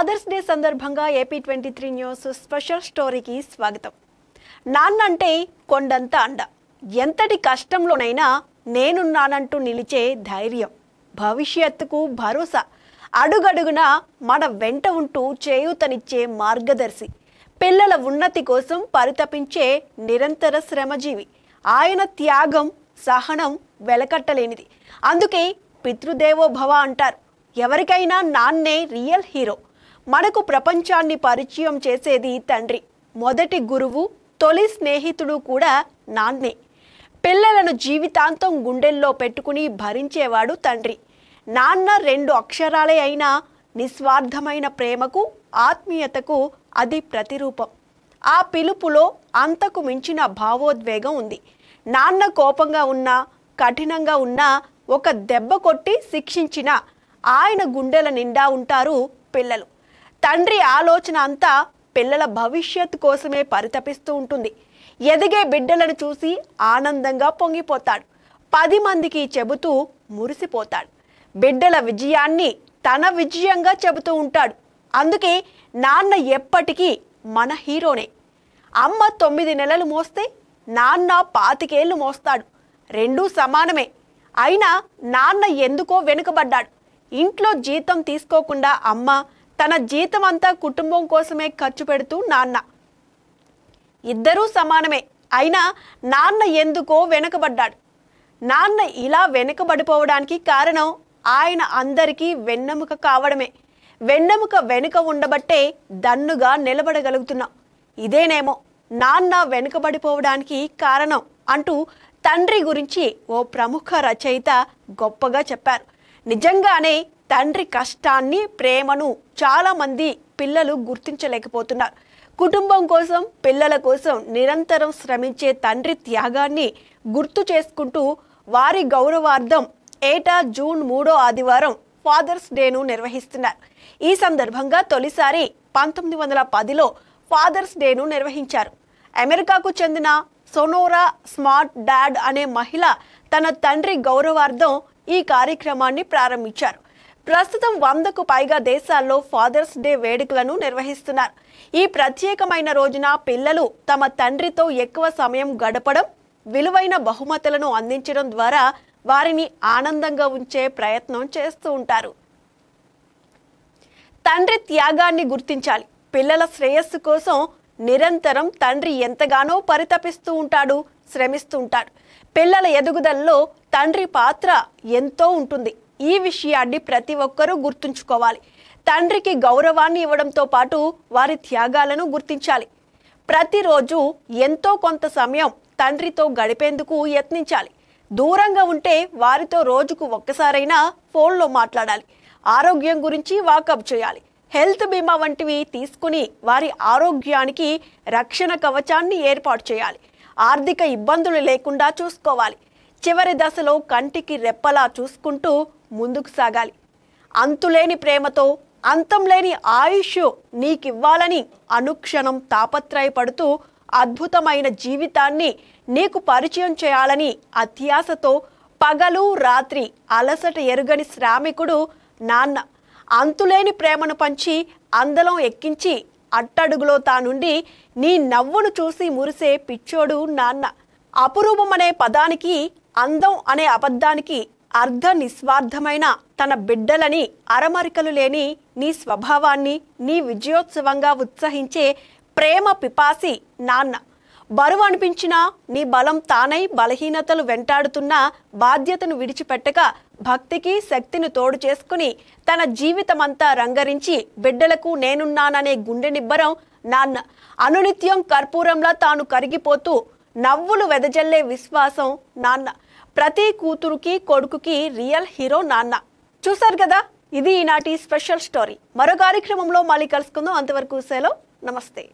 Fathers day సందర్భంగా AP23 news special స్టోరీకి స్వాగతం. నాన్నంటే కొండంత అండ, ఎంతటి కష్టంలోనైనా నేనున్నానంటూ నిలిచే ధైర్యం, భవిష్యత్తుకు భరోసా, అడుగడుగున మన వెంట ఉంటూ చేయూతనిచ్చే మార్గదర్శి, పిల్లల ఉన్నతి కోసం పరితపించే నిరంతర శ్రమజీవి. ఆయన త్యాగం సహనం వెలకట్టలేనిది. అందుకే పితృదేవో భవ అంటారు. ఎవరికైనా నాన్నే రియల్ హీరో. మనకు ప్రపంచాన్ని పరిచయం చేసేది తండ్రి. మొదటి గురువు, తొలి స్నేహితుడు కూడా నాన్నే. పిల్లలను జీవితాంతం గుండెల్లో పెట్టుకుని భరించేవాడు తండ్రి. నాన్న 2 అక్షరాలే అయినా నిస్వార్థమైన ప్రేమకు, ఆత్మీయతకు అది ప్రతిరూపం. ఆ పిలుపులో అంతకు మించిన భావోద్వేగం ఉంది. నాన్న కోపంగా ఉన్నా, కఠినంగా ఉన్నా, ఒక దెబ్బ కొట్టి శిక్షించిన ఆయన గుండెల నిండా ఉంటారు పిల్లలు. తండ్రి ఆలోచన అంతా పిల్లల భవిష్యత్తు కోసమే పరితపిస్తూ ఉంటుంది. ఎదిగే బిడ్డలను చూసి ఆనందంగా పొంగిపోతాడు. 10 మందికి చెబుతూ మురిసిపోతాడు. బిడ్డల విజయాన్ని తన విజయంగా చెబుతూ ఉంటాడు. అందుకే నాన్న ఎప్పటికీ మన హీరోనే. అమ్మ 9 నెలలు మోస్తే నాన్న 25 ఏళ్ళు మోస్తాడు. 2 సమానమే. అయినా నాన్న ఎందుకో వెనుకబడ్డాడు. ఇంట్లో జీతం తీసుకోకుండా అమ్మ తన జీతం అంతా కుటుంబం కోసమే ఖర్చు పెడుతూ నాన్న. ఇద్దరూ సమానమే. అయినా నాన్న ఎందుకో వెనుకబడ్డాడు. నాన్న ఇలా వెనుకబడిపోవడానికి కారణం ఆయన అందరికీ వెన్నెముక కావడమే. వెన్నెముక వెనుక ఉండబట్టే దన్నుగా నిలబడగలుగుతున్నాం. ఇదేనేమో నాన్న వెనుకబడిపోవడానికి కారణం అంటూ తండ్రి గురించి ఓ ప్రముఖ రచయిత గొప్పగా చెప్పారు. నిజంగానే తండ్రి కష్టాన్ని, ప్రేమను చాలామంది పిల్లలు గుర్తించలేకపోతున్నారు. కుటుంబం కోసం, పిల్లల కోసం నిరంతరం శ్రమించే తండ్రి త్యాగాన్ని గుర్తు చేసుకుంటూ వారి గౌరవార్థం ఏటా జూన్ 3వ ఆదివారం ఫాదర్స్ డేను నిర్వహిస్తున్నారు. ఈ సందర్భంగా తొలిసారి 1910లో ఫాదర్స్ డేను నిర్వహించారు. అమెరికాకు చెందిన సోనోరా స్మార్ట్ డాడ్ అనే మహిళ తన తండ్రి గౌరవార్థం ఈ కార్యక్రమాన్ని ప్రారంభించారు. ప్రస్తుతం 100కు పైగా దేశాల్లో ఫాదర్స్ డే వేడుకలను నిర్వహిస్తున్నారు. ఈ ప్రత్యేకమైన రోజున పిల్లలు తమ తండ్రితో ఎక్కువ సమయం గడపడం, విలువైన బహుమతులను అందించడం ద్వారా వారిని ఆనందంగా ఉంచే ప్రయత్నం చేస్తూ ఉంటారు. తండ్రి త్యాగాన్ని గుర్తించాలి. పిల్లల శ్రేయస్సు కోసం నిరంతరం తండ్రి ఎంతగానో పరితపిస్తూ ఉంటాడు, శ్రమిస్తూ ఉంటాడు. పిల్లల ఎదుగుదలలో తండ్రి పాత్ర ఎంతో ఉంటుంది. ఈ విషయాన్ని ప్రతి ఒక్కరూ గుర్తుంచుకోవాలి. తండ్రికి గౌరవాన్ని ఇవ్వడంతో పాటు వారి త్యాగాలను గుర్తించాలి. ప్రతిరోజు ఎంతో కొంత సమయం తండ్రితో గడిపేందుకు యత్నించాలి. దూరంగా ఉంటే వారితో రోజుకు ఒక్కసారైనా ఫోన్లో మాట్లాడాలి. ఆరోగ్యం గురించి వాకప్ చేయాలి. హెల్త్ బీమా వంటివి తీసుకుని వారి ఆరోగ్యానికి రక్షణ కవచాన్ని ఏర్పాటు చేయాలి. ఆర్థిక ఇబ్బందులు లేకుండా చూసుకోవాలి. చివరి దశలో కంటికి రెప్పలా చూసుకుంటూ ముందుకు సాగాలి. అంతులేని ప్రేమతో, అంతం లేని ఆయుష్ నీకివ్వాలని అనుక్షణం తాపత్రయపడుతూ అద్భుతమైన జీవితాన్ని నీకు పరిచయం చేయాలని అత్యాశతో పగలు రాత్రి అలసట ఎరుగని శ్రామికుడు నాన్న. అంతులేని ప్రేమను పంచి అందలం ఎక్కించి అట్టడుగులో తానుండి నీ నవ్వును చూసి మురిసే పిచ్చోడు నాన్న. అపురూపమనే పదానికి, అందం అనే అబద్ధానికి అర్ధ నిస్వార్థమైన తన బిడ్డలని అరమరికలు లేని నీ స్వభావాన్ని నీ విజయోత్సవంగా ఉత్సహించే ప్రేమ పిపాసి నాన్న. బరువు అనిపించినా నీ బలం తానై బలహీనతలు వెంటాడుతున్న బాధ్యతను విడిచిపెట్టక భక్తికి శక్తిని తోడు చేసుకుని తన జీవితమంతా రంగరించి బిడ్డలకు నేనున్నాననే గుండె నిబ్బరం నాన్న. అనునిత్యం కర్పూరంలా తాను కరిగిపోతూ నవ్వులు వెదజల్లే విశ్వాసం నాన్న. ప్రతి కూతురుకి, కొడుకుకి రియల్ హీరో నాన్న. చూసారు కదా, ఇది ఈనాటి స్పెషల్ స్టోరీ. మరో కార్యక్రమంలో మళ్ళీ కలుసుకుందాం. అంతవరకు సెలవు. నమస్తే.